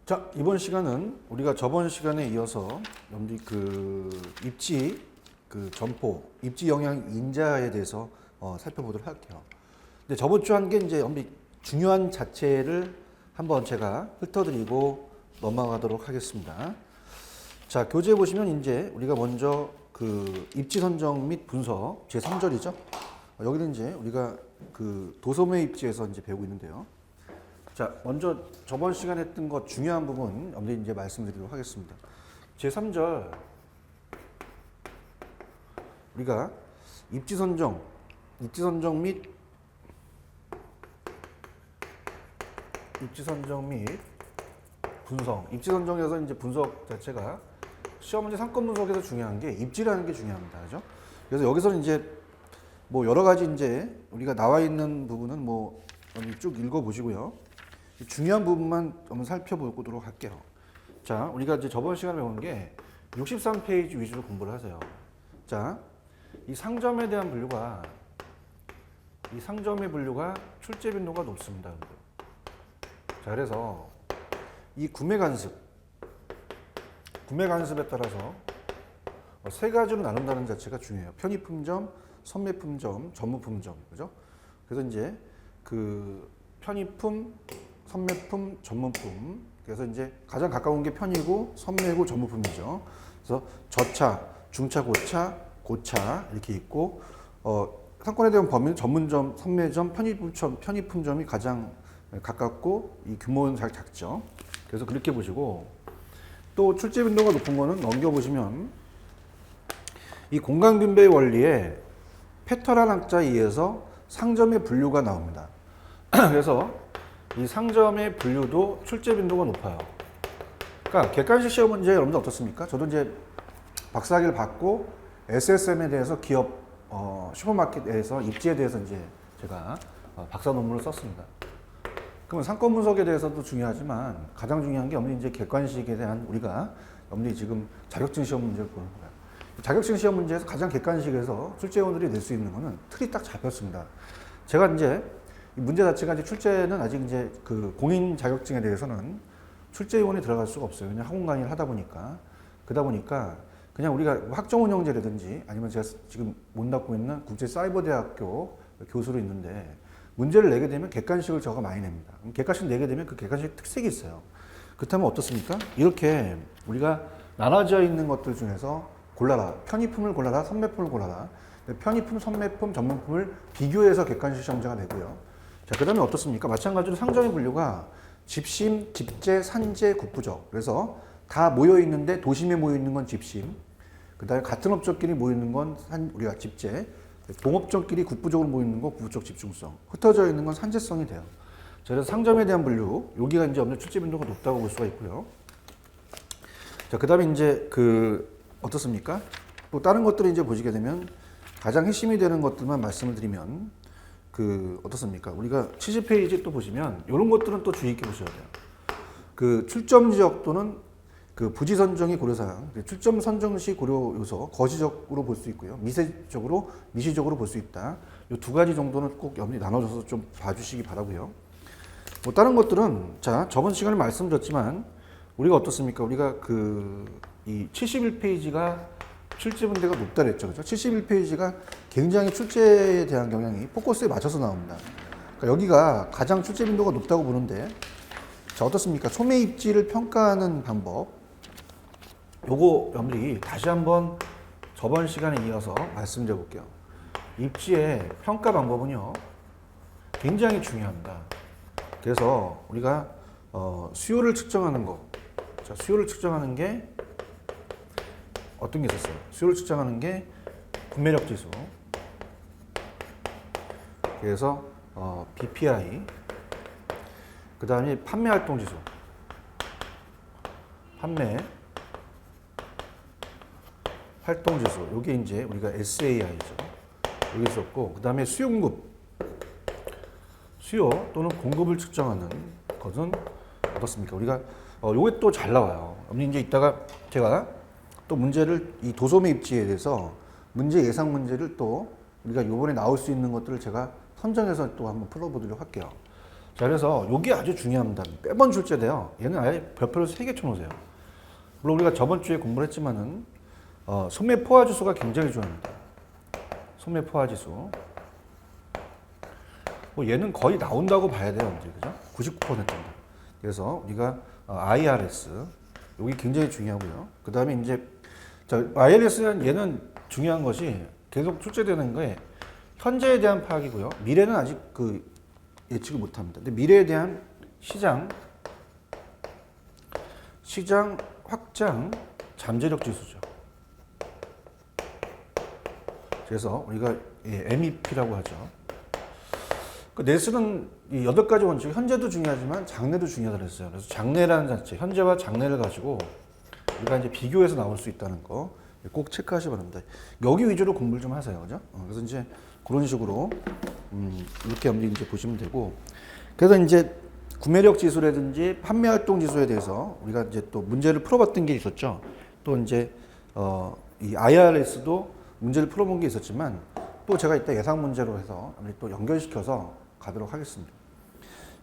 자, 이번 시간은 우리가 저번 시간에 이어서 여러분들이 입지 점포, 입지 영향 인자에 대해서 살펴보도록 할게요. 근데 저번 주 한 게 이제 여러분들이 중요한 자체를 한번 제가 훑어드리고 넘어가도록 하겠습니다. 자, 교재에 보시면 이제 우리가 먼저 입지 선정 및 분석 제3절이죠. 여기는 이제 우리가 도소매 입지에서 이제 배우고 있는데요. 자, 먼저 저번 시간에 했던 것 중요한 부분 여러분들 이제 말씀드리도록 하겠습니다. 제3절 우리가 입지 선정 및 분석. 입지 선정에서 이제 분석 자체가 시험 문제 상권 분석에서 중요한 게 입지라는 게 중요합니다. 그죠? 그래서 여기서는 이제 뭐 여러 가지 이제 우리가 나와 있는 부분은 뭐 쭉 읽어 보시고요. 중요한 부분만 한번 살펴보도록 할게요. 자, 우리가 이제 저번 시간에 배운 게 63페이지 위주로 공부를 하세요. 자, 이 상점에 대한 분류가 출제 빈도가 높습니다. 자, 그래서 이 구매 간습에 따라서 세 가지로 나눈다는 자체가 중요해요. 편의품점, 선매품점, 전무품점, 그죠? 그래서 이제 편의품, 선매품, 전문품. 그래서 이제 가장 가까운 게 편이고 선매고 전문품이죠. 그래서 저차, 중차, 고차 이렇게 있고 상권에 대한 범위는 전문점, 선매점, 편의품점이 가장 가깝고 이 규모는 작죠. 그래서 그렇게 보시고 또 출제 빈도가 높은 거는 넘겨보시면 이 공간 분배 원리에 페터란 학자에 의해서 상점의 분류가 나옵니다. 그래서 이 상점의 분류도 출제 빈도가 높아요. 그러니까 객관식 시험 문제 여러분들 어떻습니까? 저도 이제 박사학위를 받고 SSM에 대해서 기업 슈퍼마켓에서 입지에 대해서 이제 제가 박사 논문을 썼습니다. 그러면 상권 분석에 대해서도 중요하지만 가장 중요한 게 여러분들이 이제 객관식에 대한 우리가 여러분들이 지금 자격증 시험 문제를 보는 거예요. 자격증 시험 문제에서 가장 객관식에서 출제원들이 낼 수 있는 거는 틀이 딱 잡혔습니다. 제가 이제 이 문제 자체가 이제 출제는 아직 이제 공인 자격증에 대해서는 출제 요원이 들어갈 수가 없어요. 그냥 학원 강의를 하다 보니까. 그러다 보니까 그냥 우리가 학점운영제라든지 아니면 제가 지금 몸담고 있는 국제사이버대학교 교수로 있는데 문제를 내게 되면 객관식을 저가 많이 냅니다. 객관식 내게 되면 그 객관식 특색이 있어요. 그렇다면 어떻습니까? 이렇게 우리가 나눠져 있는 것들 중에서 골라라. 편의품을 골라라. 선매품을 골라라. 편의품, 선매품, 전문품을 비교해서 객관식 시험자가 되고요. 자, 그 다음에 어떻습니까? 마찬가지로 상점의 분류가 집심, 집재, 산재, 국부적. 그래서 다 모여 있는데 도심에 모여 있는 건 집심. 그 다음에 같은 업종끼리 모여 있는 건 우리가 집재. 동업종끼리 국부적으로 모여 있는 건 국부적 집중성. 흩어져 있는 건 산재성이 돼요. 자, 그래서 상점에 대한 분류. 여기가 이제 없는 출제 빈도가 높다고 볼 수가 있고요. 자, 그 다음에 이제 어떻습니까? 또 다른 것들을 이제 보시게 되면 가장 핵심이 되는 것들만 말씀을 드리면 어떻습니까? 우리가 70페이지 또 보시면 이런 것들은 또 주의 있게 보셔야 돼요. 출점 지역 또는 부지 선정의 고려사항, 출점 선정 시 고려 요소, 거시적으로 볼 수 있고요. 미시적으로 볼 수 있다. 이 두 가지 정도는 꼭 여러분이 나눠줘서 좀 봐주시기 바라고요. 뭐 다른 것들은 자, 저번 시간에 말씀드렸지만 우리가 어떻습니까? 우리가 이 71페이지가 출제 문제가 높다 그랬죠. 그죠? 71페이지가 굉장히 출제에 대한 경향이 포커스에 맞춰서 나옵니다. 그러니까 여기가 가장 출제 빈도가 높다고 보는데, 자, 어떻습니까? 소매 입지를 평가하는 방법. 요거 여러분들이 다시 한번 저번 시간에 이어서 말씀드려 볼게요. 입지의 평가 방법은요, 굉장히 중요합니다. 그래서 우리가 수요를 측정하는 거. 자, 수요를 측정하는 게 어떤 게 있었어요? 수요를 측정하는 게 구매력 지수. 그래서 BPI. 그 다음에 판매 활동 지수. 판매 활동 지수. 요게 이제 우리가 SAI죠. 여기 있었고, 그 다음에 수요공급. 수요 또는 공급을 측정하는 것은 어떻습니까? 우리가 요게 또 잘 나와요. 이제 이따가 제가 또 문제를 이 도소매 입지에 대해서 문제 예상 문제를 또 우리가 요번에 나올 수 있는 것들을 제가 선정해서 또 한번 풀어보도록 할게요. 자, 그래서 이게 아주 중요합니다. 매번 출제돼요. 얘는 아예 별표를 3개 쳐놓으세요. 물론 우리가 저번 주에 공부를 했지만은 소매 포화 지수가 굉장히 중요합니다. 소매 포화 지수. 뭐 얘는 거의 나온다고 봐야 돼요, 이제 그죠? 99%입니다. 그래서 우리가 IRS 여기 굉장히 중요하고요. 그 다음에 이제 IRS는 얘는 중요한 것이 계속 출제되는 거에 현재에 대한 파악이고요. 미래는 아직 예측을 못합니다. 근데 미래에 대한 시장 확장 잠재력 지수죠. 그래서 우리가 MEP라고 하죠. 넬슨은 이 8가지 원칙, 현재도 중요하지만 장래도 중요하다고 했어요. 그래서 장래라는 자체, 현재와 장래를 가지고 우리가 이제 비교해서 나올 수 있다는 거 꼭 체크하시기 바랍니다. 여기 위주로 공부를 좀 하세요. 그죠? 그래서 이제 그런 식으로 이렇게 이제 보시면 되고, 그래서 이제 구매력 지수라든지 판매 활동 지수에 대해서 우리가 이제 또 문제를 풀어봤던 게 있었죠. 또 이제 이 IRS도 문제를 풀어본 게 있었지만 또 제가 이따 예상 문제로 해서 또 연결시켜서 가도록 하겠습니다.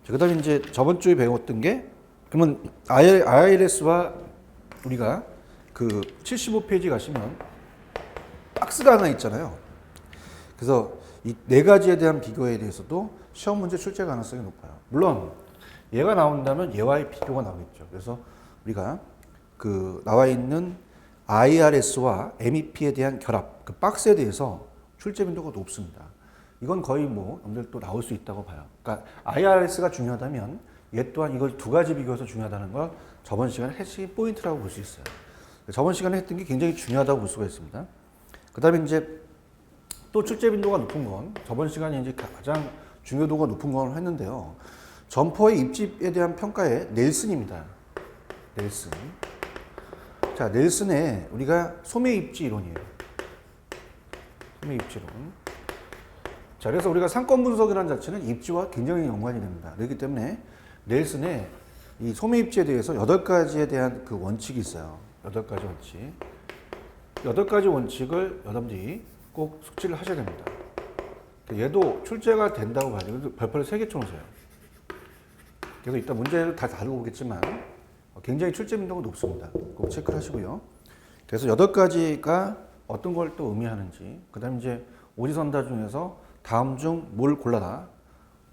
그다음에 이제 저번 주에 배웠던 게, 그러면 IRS와 우리가 그 75페이지 가시면 박스가 하나 있잖아요. 그래서 이 4가지에 대한 비교에 대해서도 시험 문제 출제 가능성이 높아요. 물론 얘가 나온다면 얘와의 비교가 나오겠죠. 그래서 우리가 그 나와 있는 IRS와 MEP에 대한 결합, 그 박스에 대해서 출제 빈도가 높습니다. 이건 거의 뭐 여러분들 또 나올 수 있다고 봐요. 그러니까 IRS가 중요하다면 얘 또한 이걸 2가지 비교해서 중요하다는 걸 저번 시간에 핵심 포인트라고 볼 수 있어요. 저번 시간에 했던 게 굉장히 중요하다고 볼 수가 있습니다. 그 다음에 이제 또 출제 빈도가 높은 건 저번 시간에 이제 가장 중요도가 높은 걸 했는데요. 점퍼의 입집에 대한 평가의 넬슨입니다. 넬슨. 자, 넬슨의 우리가 소매 입지 이론이에요. 소매 입지 이론. 자, 그래서 우리가 상권 분석이라는 자체는 입지와 굉장히 연관이 됩니다. 그렇기 때문에 넬슨의 이 소매 입지에 대해서 8가지에 대한 그 원칙이 있어요. 8가지 원칙. 8가지 원칙을 여러분들이 꼭 숙지를 하셔야 됩니다. 얘도 출제가 된다고 봐야 돼요. 별표를 3개 쳐놓으세요. 그래서 이따 문제를 다 다루고 오겠지만 굉장히 출제 빈도가 높습니다. 꼭 체크를 하시고요. 그래서 8가지가 어떤 걸 또 의미하는지, 그 다음에 이제 오지선다 중에서 다음 중 뭘 골라라.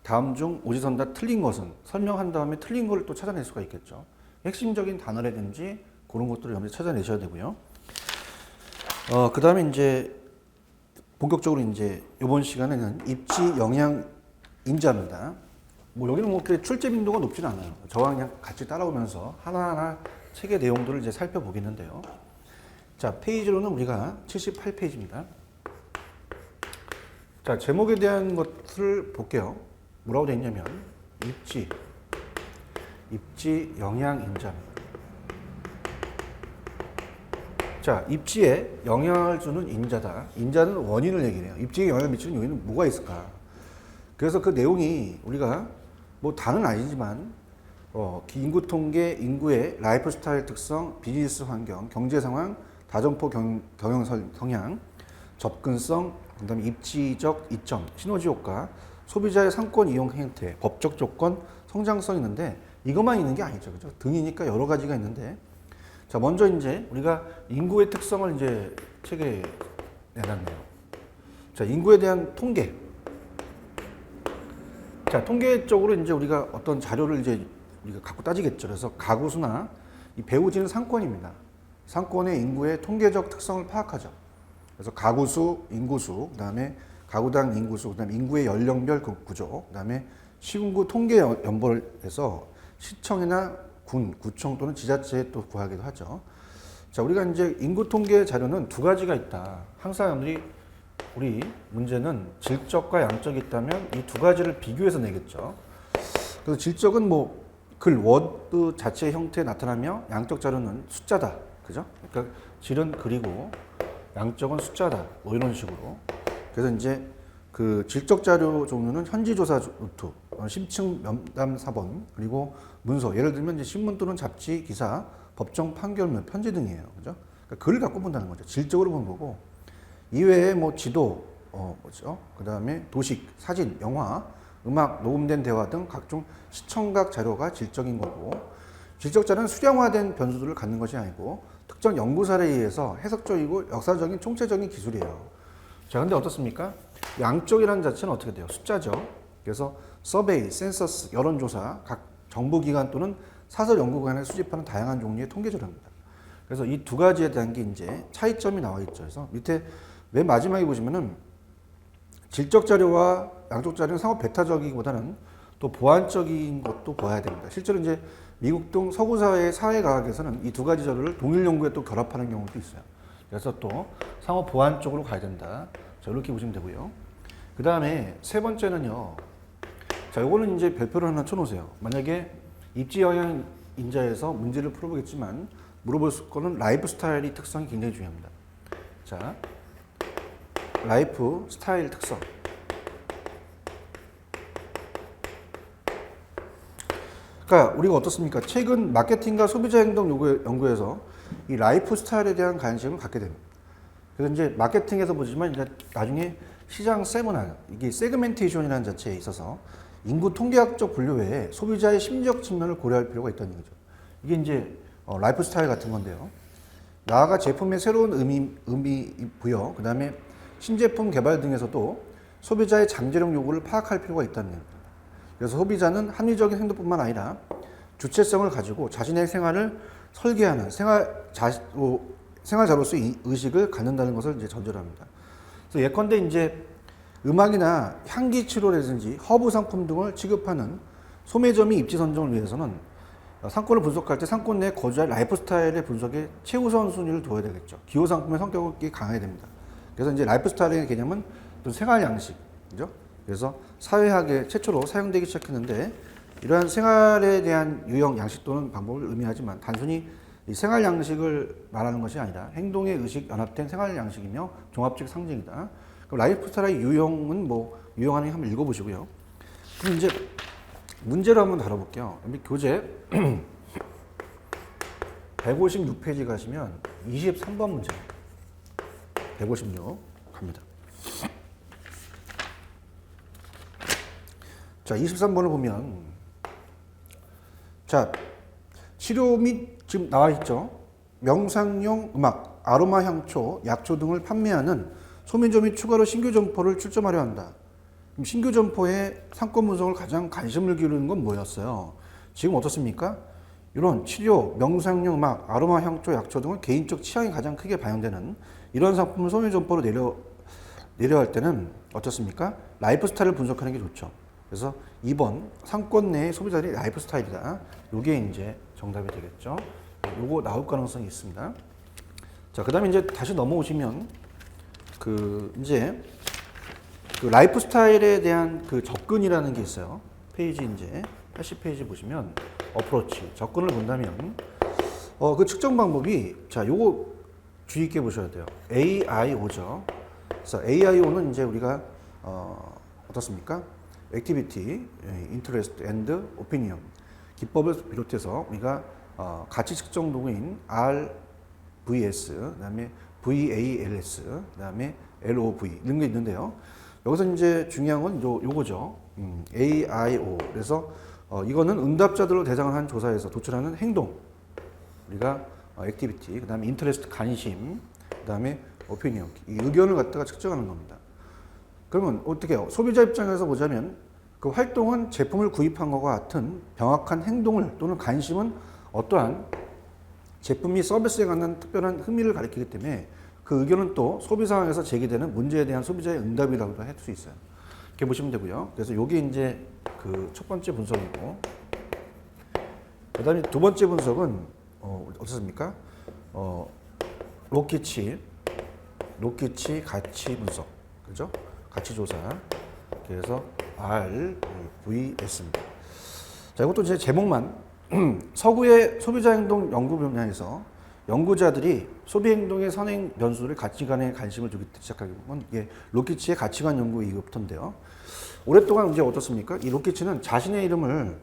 다음 중 오지선다 틀린 것은 설명한 다음에 틀린 걸 또 찾아낼 수가 있겠죠. 핵심적인 단어라든지 그런 것들을 여러분들이 찾아내셔야 되고요. 그 다음에 이제 본격적으로 이제 이번 시간에는 입지 영향 인자입니다. 뭐 여기는 뭐 출제 빈도가 높지는 않아요. 저와 그냥 같이 따라오면서 하나하나 책의 내용들을 이제 살펴보겠는데요. 자, 페이지로는 우리가 78페이지입니다. 자, 제목에 대한 것을 볼게요. 뭐라고 되어 있냐면 입지 영향 인자입니다. 자, 입지에 영향을 주는 인자다. 인자는 원인을 얘기해요. 입지에 영향을 미치는 요인은 뭐가 있을까? 그래서 그 내용이 우리가 뭐 다는 아니지만 인구 통계, 인구의 라이프 스타일 특성, 비즈니스 환경, 경제 상황, 다점포 경영 성향, 접근성, 그다음에 입지적 이점, 시너지 효과, 소비자의 상권 이용 행태, 법적 조건, 성장성 있는데 이것만 있는 게 아니죠, 그죠? 등이니까 여러 가지가 있는데. 자, 먼저 이제 우리가 인구의 특성을 이제 책에 내놨네요. 자, 인구에 대한 통계. 자, 통계적으로 이제 우리가 어떤 자료를 이제 우리가 갖고 따지겠죠. 그래서 가구수나 이 배우지는 상권입니다. 상권의 인구의 통계적 특성을 파악하죠. 그래서 가구수, 인구수, 그다음에 가구당 인구수, 그다음에 인구의 연령별 구조, 그다음에 시군구 통계 연보를 해서 시청이나 구청 또는 지자체에 또 구하기도 하죠. 자, 우리가 이제 인구 통계 자료는 2가지가 있다. 항상 우리 문제는 질적과 양적이 있다면 이 2가지를 비교해서 내겠죠. 그래서 질적은 뭐 워드 자체의 형태에 나타나며 양적 자료는 숫자다. 그죠? 그러니까 질은 글이고 양적은 숫자다. 뭐 이런 식으로. 그래서 이제 그 질적 자료 종류는 현지조사 루트, 심층 면담 사본, 그리고 문서. 예를 들면 이제 신문 또는 잡지, 기사, 법정 판결문, 편지 등이에요. 그죠? 그러니까 글을 갖고 본다는 거죠. 질적으로 보는 거고. 이외에 뭐 지도, 그 다음에 도식, 사진, 영화, 음악, 녹음된 대화 등 각종 시청각 자료가 질적인 거고, 질적 자료는 수량화된 변수들을 갖는 것이 아니고 특정 연구 사례에 의해서 해석적이고 역사적인 총체적인 기술이에요. 자, 근데 어떻습니까? 양쪽이라는 자체는 어떻게 돼요? 숫자죠. 그래서 서베이, 센서스, 여론조사, 각 정부기관 또는 사설 연구기관에 수집하는 다양한 종류의 통계 자료입니다. 그래서 이 두 가지에 대한 게 이제 차이점이 나와 있죠. 그래서 밑에 맨 마지막에 보시면은 질적 자료와 양적 자료는 상호 배타적이기보다는 또 보완적인 것도 보아야 됩니다. 실제로 이제 미국 등 서구 사회의 사회과학에서는 이 두 가지 자료를 동일 연구에 또 결합하는 경우도 있어요. 그래서 또 상호 보완 쪽으로 가야 된다. 자, 이렇게 보시면 되고요. 그 다음에 세 번째는요. 자, 요거는 이제 별표를 하나 쳐놓으세요. 만약에 입지 영향 인자에서 문제를 풀어보겠지만 물어볼 거는 라이프 스타일이 특성이 굉장히 중요합니다. 자, 라이프 스타일 특성. 그러니까 우리가 어떻습니까? 최근 마케팅과 소비자 행동 연구에서 이 라이프 스타일에 대한 관심을 갖게 됩니다. 그래서 이제 마케팅에서 보지만 이제 나중에 시장 세분화, 이게 세그멘테이션이라는 자체에 있어서 인구 통계학적 분류 외에 소비자의 심리적 측면을 고려할 필요가 있다는 얘기죠. 이게 이제 라이프 스타일 같은 건데요. 나아가 제품의 새로운 의미 부여, 그 다음에 신제품 개발 등에서도 소비자의 잠재력 요구를 파악할 필요가 있다는 얘기입니다. 그래서 소비자는 합리적인 행동뿐만 아니라 주체성을 가지고 자신의 생활을 설계하는 생활자로서의 의식을 갖는다는 것을 이제 전제합니다. 그래서 예컨대 이제 음악이나 향기 치료라든지 허브 상품 등을 취급하는 소매점이 입지 선정을 위해서는 상권을 분석할 때 상권 내 거주자 라이프 스타일의 분석에 최우선 순위를 둬야 되겠죠. 기호 상품의 성격이 강해야 됩니다. 그래서 이제 라이프 스타일의 개념은 또 생활 양식이죠. 그래서 사회학에 최초로 사용되기 시작했는데 이러한 생활에 대한 유형, 양식 또는 방법을 의미하지만 단순히 이 생활 양식을 말하는 것이 아니라 행동의 의식 연합된 생활 양식이며 종합적 상징이다. 그럼 라이프 스타일의 유형은 뭐 유형하는 거 한번 읽어보시고요. 그럼 이제 문제를 한번 다뤄볼게요. 교재 156페이지 가시면 23번 문제. 156 갑니다. 자, 23번을 보면 자, 치료 및 지금 나와 있죠. 명상용 음악, 아로마 향초, 약초 등을 판매하는 소매점이 추가로 신규 점포를 출점하려 한다. 그럼 신규 점포의 상권 분석을 가장 관심을 기울이는 건 뭐였어요? 지금 어떻습니까? 이런 치료, 명상용 음악, 아로마 향초, 약초 등은 개인적 취향이 가장 크게 반영되는 이런 상품을 소매 점포로 내려할 때는 어떻습니까? 라이프 스타일을 분석하는 게 좋죠. 그래서 2번 상권 내의 소비자들의 라이프 스타일이다. 이게 이제 정답이 되겠죠. 요거 나올 가능성이 있습니다. 자, 그다음에 이제 다시 넘어오시면 이제 라이프 스타일에 대한 접근이라는 게 있어요. 페이지 이제 80페이지 보시면 어프로치 접근을 본다면 그 측정 방법이 자, 요거 주의 있게 보셔야 돼요. AIO죠. 그래서 AIO는 이제 우리가 어떻습니까? 액티비티, 인터레스트 앤드 오피니언 기법을 비롯해서 우리가 가치 측정 도구인 RVS, 그다음에 VALS, 그다음에 LOV 이런 게 있는데요. 여기서 이제 중요한 건 요거죠. AIO. 그래서 이거는 응답자들을 대상으로 한 조사에서 도출하는 행동. 우리가 액티비티, 그다음에 인터레스트 관심, 그다음에 오피니언 이 의견을 갖다가 측정하는 겁니다. 그러면 어떻게 해요? 소비자 입장에서 보자면 그 활동은 제품을 구입한 것과 같은 명확한 행동을 또는 관심은 어떠한 제품 및 서비스에 관한 특별한 흥미를 가리키기 때문에 그 의견은 또 소비 상황에서 제기되는 문제에 대한 소비자의 응답이라고도 할 수 있어요. 이렇게 보시면 되고요. 그래서 이게 이제 그 첫 번째 분석이고, 그 다음에 두 번째 분석은 어떻습니까? 로키치 가치 분석, 그죠? 가치 조사. 그래서 RVS입니다. 자, 이것도 제 제목만 서구의 소비자 행동 연구 분야에서 연구자들이 소비 행동의 선행 변수를 가치관에 관심을 두기 시작하게 되면 이게 로키치의 가치관 연구 이후부터인데요. 오랫동안 이제 어떻습니까? 이 로키치는 자신의 이론을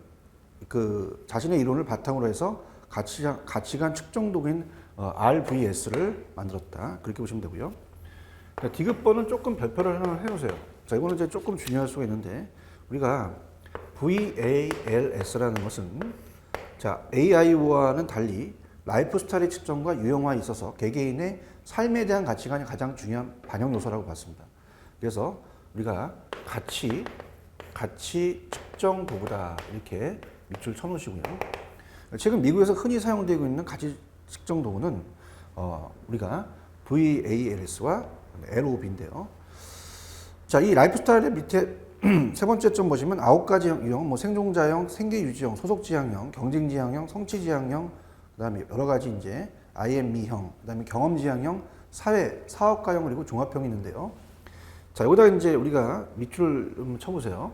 바탕으로 해서 가치관 측정 도구인 RVS를 만들었다. 그렇게 보시면 되고요. 그러니까 디귿번은 조금 별표를 하나 해보세요. 자, 이거는 이제 조금 중요할 수가 있는데 우리가 VALS라는 것은 자, AI와는 달리 라이프 스타일의 측정과 유형화에 있어서 개개인의 삶에 대한 가치관이 가장 중요한 반영 요소라고 봤습니다. 그래서 우리가 가치 측정 도구다 이렇게 밑줄 쳐놓으시고요. 최근 미국에서 흔히 사용되고 있는 가치 측정 도구는 우리가 VALS와 LOB인데요. 자, 이 라이프 스타일의 밑에 세 번째 점 보시면 9가지 유형, 뭐 생존자형, 생계유지형, 소속지향형, 경쟁지향형, 성취지향형, 그다음에 여러 가지 이제 IME형, 그다음에 경험지향형, 사회, 사업가형 그리고 종합형이 있는데요. 자, 여기다 이제 우리가 밑줄을 쳐보세요.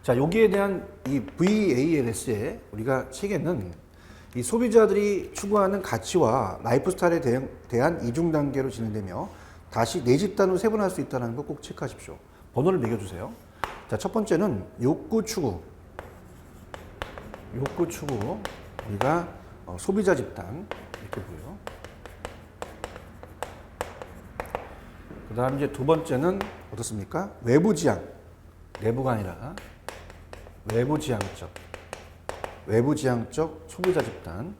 자, 여기에 대한 이 VALS의 우리가 체계는 이 소비자들이 추구하는 가치와 라이프 스타일에 대한 이중 단계로 진행되며 다시 네 집단으로 세분할 수 있다는 거 꼭 체크하십시오. 번호를 매겨주세요. 자, 첫 번째는 욕구 추구. 우리가 소비자 집단 이렇게 보여요. 그 다음 이제 두 번째는 어떻습니까? 외부 지향. 내부가 아니라 외부 지향적 소비자 집단.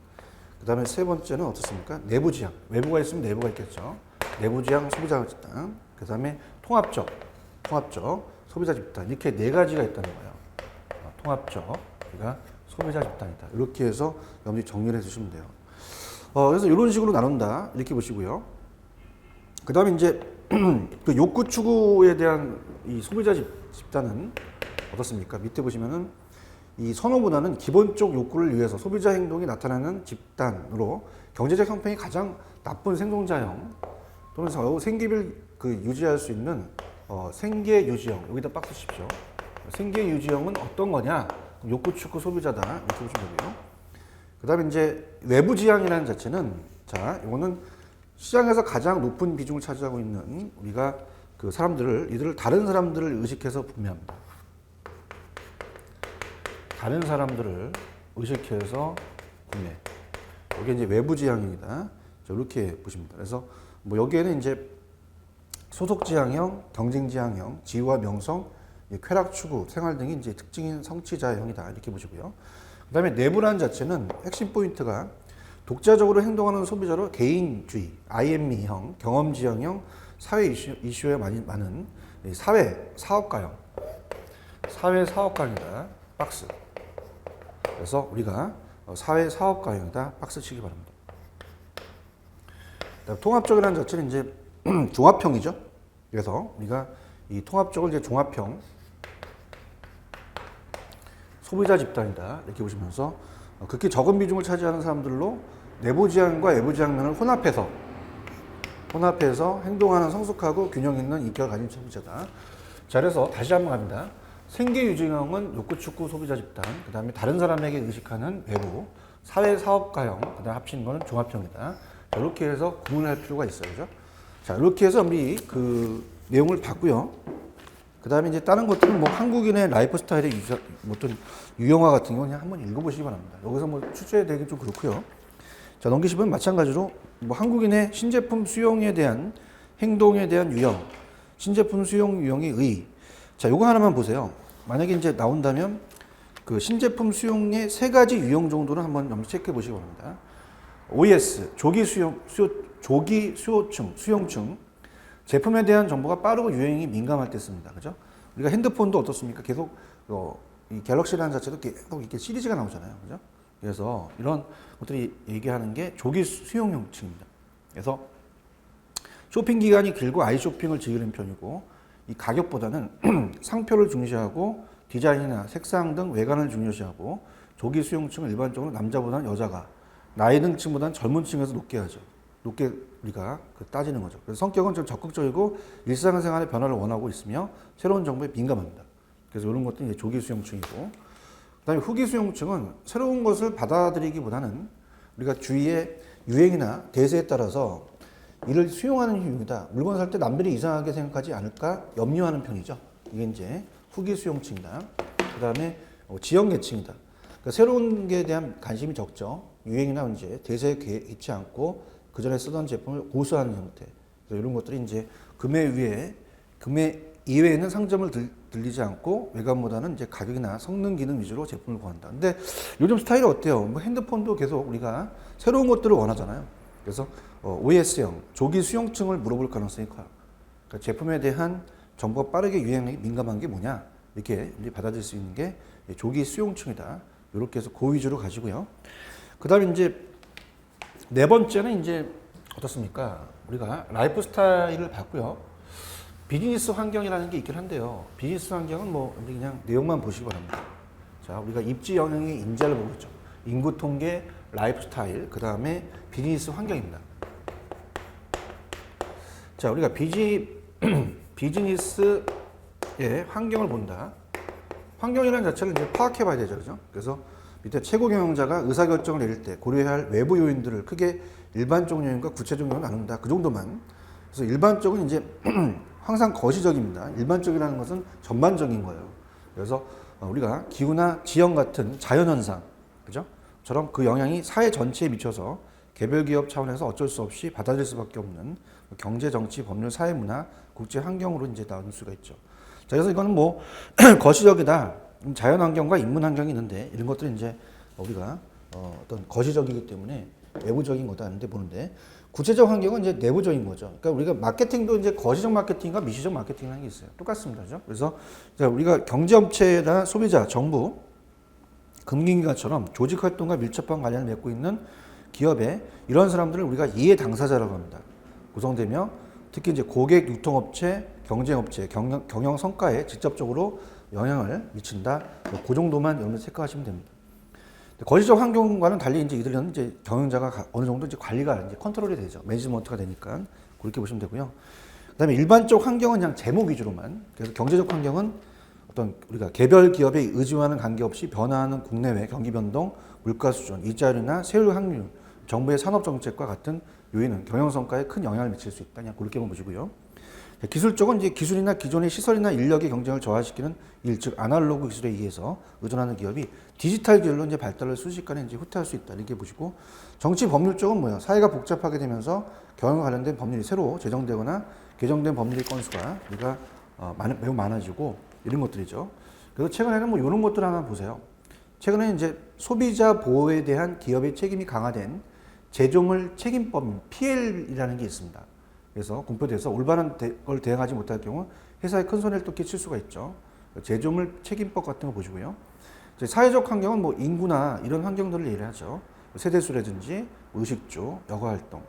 그 다음에 세 번째는 어떻습니까? 내부 지향. 외부가 있으면 내부가 있겠죠. 내부 지향 소비자 집단. 그 다음에 통합적 소비자 집단. 이렇게 네 가지가 있다는 거예요. 통합적 우리가 소비자 집단이다. 이렇게 해서 여러분들이 정리를 해주시면 돼요. 그래서 이런 식으로 나눈다. 이렇게 보시고요. 그 다음에 이제 그 욕구 추구에 대한 이 소비자 집단은 어떻습니까? 밑에 보시면은 이 선호보다는 기본적 욕구를 위해서 소비자 행동이 나타나는 집단으로 경제적 형편이 가장 나쁜 생존자형 또는 생계를 유지할 수 있는 생계 유지형 여기다 박스 칩시오. 생계 유지형은 어떤 거냐? 욕구 추구 소비자다 이렇게 보시면 되고요. 그 다음에 이제 외부 지향이라는 자체는 자 이거는 시장에서 가장 높은 비중을 차지하고 있는 우리가 그 이들을 다른 사람들을 의식해서 구매합니다. 다른 사람들을 의식해서 구매. 이게 이제 외부 지향입니다. 자, 이렇게 보시면 됩니다. 그래서 뭐 여기에는 이제 소속 지향형, 경쟁 지향형, 지위와 명성, 쾌락 추구, 생활 등이 이제 특징인 성취자형이다 이렇게 보시고요. 그다음에 내부라는 자체는 핵심 포인트가 독자적으로 행동하는 소비자로 개인주의, IME형, 경험지향형, 사회 이슈에 많은 사회 사업가형이다. 박스. 그래서 우리가 사회 사업가형이다. 박스 치기 바랍니다. 통합적이라는 자체는 이제 종합형이죠. 그래서 우리가 이 통합적을 이제 종합형 소비자 집단이다 이렇게 보시면서 극히 적은 비중을 차지하는 사람들로 내부 지향과 외부 지향면을 혼합해서 행동하는 성숙하고 균형 있는 인격을 가진 소비자다. 자, 그래서 다시 한번 갑니다. 생계 유지형은 욕구 축구 소비자 집단, 그 다음에 다른 사람에게 의식하는 외부, 사회 사업가형, 그 다음에 합치는 거는 종합형이다. 자, 이렇게 해서 구분할 필요가 있어요, 그죠? 자, 이렇게 해서 우리 그 내용을 봤고요. 그 다음에 이제 다른 것들은 뭐 한국인의 라이프 스타일의 어떤 유형화 같은 경우 그냥 한번 읽어보시기 바랍니다. 여기서 뭐 출제되기 좀 그렇고요. 자, 넘기시면 마찬가지로 뭐 한국인의 신제품 수용에 대한 행동에 대한 유형, 신제품 수용 유형의 의. 자, 요거 하나만 보세요. 만약에 이제 나온다면 그 신제품 수용의 세 가지 유형 정도는 한번 체크해 보시기 바랍니다. OS, 조기 수용층. 제품에 대한 정보가 빠르고 유행이 민감할 때 씁니다. 그죠? 우리가 핸드폰도 어떻습니까? 계속 이 갤럭시라는 자체도 계속 이렇게 시리즈가 나오잖아요. 그죠? 그래서 이런 것들이 얘기하는 게 조기 수용층입니다. 그래서 쇼핑 기간이 길고 아이 쇼핑을 즐기는 편이고 이 가격보다는 상표를 중시하고 디자인이나 색상 등 외관을 중요시하고 조기 수용층은 일반적으로 남자보다는 여자가 나이 든 층보다는 젊은 층에서 높게 하죠. 높게 우리가 따지는 거죠. 그래서 성격은 좀 적극적이고 일상생활의 변화를 원하고 있으며 새로운 정보에 민감합니다. 그래서 이런 것들이 이제 조기 수용층이고, 그다음에 후기 수용층은 새로운 것을 받아들이기보다는 우리가 주위의 유행이나 대세에 따라서 이를 수용하는 유형이다. 물건 살 때 남들이 이상하게 생각하지 않을까 염려하는 편이죠. 이게 이제 후기 수용층이다. 그다음에 지역 계층이다. 그러니까 새로운 게 대한 관심이 적죠. 유행이나 이제 대세에 있지 않고 그 전에 쓰던 제품을 고수하는 형태. 그래서 이런 것들이 이제 금액 이외에 있는 상점을 들리지 않고 외관보다는 이제 가격이나 성능 기능 위주로 제품을 구한다. 근데 요즘 스타일이 어때요? 뭐 핸드폰도 계속 우리가 새로운 것들을 원하잖아요. 그래서 OS형 조기 수용층을 물어볼 가능성이 커요. 그러니까 제품에 대한 정보가 빠르게 유행에 민감한 게 뭐냐, 이렇게 받아들일 수 있는 게 조기 수용층이다. 이렇게 해서 그 위주로 가지고요. 그 다음에 이제 네 번째는 이제 어떻습니까? 우리가 라이프 스타일을 봤고요. 비즈니스 환경이라는 게 있긴 한데요. 비즈니스 환경은 뭐 그냥 내용만 보시기 바랍니다. 자, 우리가 입지 영역의 인자를 보고 있죠. 인구 통계, 라이프 스타일, 그 다음에 비즈니스 환경입니다. 자, 우리가 비즈니스의 환경을 본다. 환경이라는 자체를 이제 파악해 봐야 되죠. 그죠? 그래서 밑에 최고 경영자가 의사결정을 내릴 때 고려해야 할 외부 요인들을 크게 일반적 요인과 구체적 요인으로 나눈다. 그 정도만. 그래서 일반적은 이제 항상 거시적입니다. 일반적이라는 것은 전반적인 거예요. 그래서 우리가 기후나 지형 같은 자연현상, 그죠? 처럼 그 영향이 사회 전체에 미쳐서 개별 기업 차원에서 어쩔 수 없이 받아들일 수밖에 없는 경제, 정치, 법률, 사회, 문화, 국제 환경으로 이제 나눌 수가 있죠. 자, 그래서 이거는 뭐 거시적이다. 자연 환경과 인문 환경이 있는데 이런 것들은 이제 우리가 어떤 거시적이기 때문에 외부적인 거다 하는데 보는데 구체적 환경은 이제 내부적인 거죠. 그러니까 우리가 마케팅도 이제 거시적 마케팅과 미시적 마케팅이라는 게 있어요. 똑같습니다. 그죠? 그래서 우리가 경제업체나 소비자, 정부, 금융기관처럼 조직 활동과 밀접한 관련을 맺고 있는 기업에 이런 사람들을 우리가 이해 당사자라고 합니다. 구성되며 특히 이제 고객, 유통업체, 경쟁업체, 경영 성과에 직접적으로 영향을 미친다. 그 정도만 여러분 체크하시면 됩니다. 거시적 환경과는 달리 이제 이들은 이제 경영자가 어느 정도 이제 관리가 이제 컨트롤이 되죠. 매니지먼트가 되니까 그렇게 보시면 되고요. 그다음에 일반적 환경은 그냥 제목 위주로만. 그래서 경제적 환경은 어떤 우리가 개별 기업에 의지와는 관계없이 변화하는 국내외 경기 변동, 물가 수준, 이자율이나 세율 확률, 정부의 산업 정책과 같은 요인은 경영 성과에 큰 영향을 미칠 수 있다. 그냥 그렇게만 보시고요. 기술 쪽은 이제 기술이나 기존의 시설이나 인력의 경쟁을 저하시키는 일, 즉 아날로그 기술에 의해서 의존하는 기업이 디지털 기술로 이제 발달을 순식간에 이제 후퇴할 수 있다. 이렇게 보시고, 정치 법률 쪽은 뭐예요? 사회가 복잡하게 되면서 경영과 관련된 법률이 새로 제정되거나 개정된 법률의 건수가 우리가 매우 많아지고 이런 것들이죠. 그래서 최근에는 뭐 이런 것들 하나 보세요. 최근에 이제 소비자 보호에 대한 기업의 책임이 강화된 제조물 책임법 PL이라는 게 있습니다. 그래서 공표돼서 올바른 걸 대응하지 못할 경우 회사에 큰 손해를 또 끼칠 수가 있죠. 제조물 책임법 같은 거 보시고요. 사회적 환경은 뭐 인구나 이런 환경들을 예리하죠. 세대수라든지 의식주, 여가활동.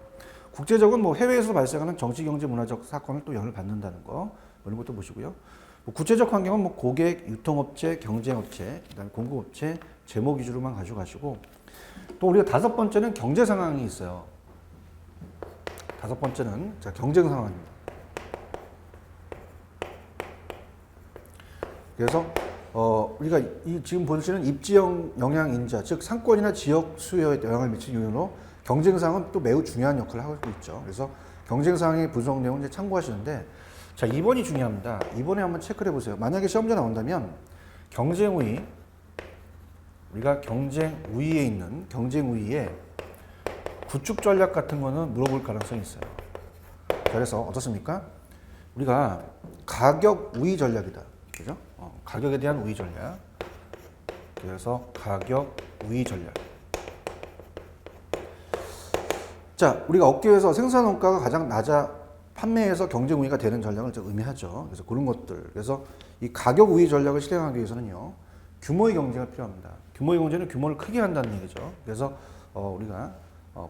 국제적은 뭐 해외에서 발생하는 정치, 경제, 문화적 사건을 또 영향을 받는다는 거 이런 것도 보시고요. 구체적 환경은 뭐 고객, 유통업체, 경쟁업체, 그다음에 공급업체, 제목 위주로만 가져가시고, 또 우리가 다섯 번째는 경제 상황이 있어요. 다섯 번째는 경쟁 상황입니다. 그래서 우리가 지금 보시는 입지형 영향 인자, 즉 상권이나 지역 수요에 영향을 미치는 요인으로 경쟁 상황은 또 매우 중요한 역할을 하고 있죠. 그래서 경쟁 상황의 분석 내용을 이제 참고하시는데, 자, 2번이 중요합니다. 2번에 한번 체크를 해보세요. 만약에 시험제 나온다면 경쟁 우위, 우리가 경쟁 우위에 있는 경쟁 우위에 구축 전략 같은 거는 물어볼 가능성이 있어요. 그래서 어떻습니까? 우리가 가격 우위 전략이다. 그죠? 가격에 대한 우위 전략. 그래서 가격 우위 전략. 자, 우리가 업계에서 생산 원가가 가장 낮아 판매에서 경쟁 우위가 되는 전략을 의미하죠. 그래서 그런 것들. 그래서 이 가격 우위 전략을 실행하기 위해서는요, 규모의 경쟁이 필요합니다. 규모의 경쟁은 규모를 크게 한다는 얘기죠. 그래서 우리가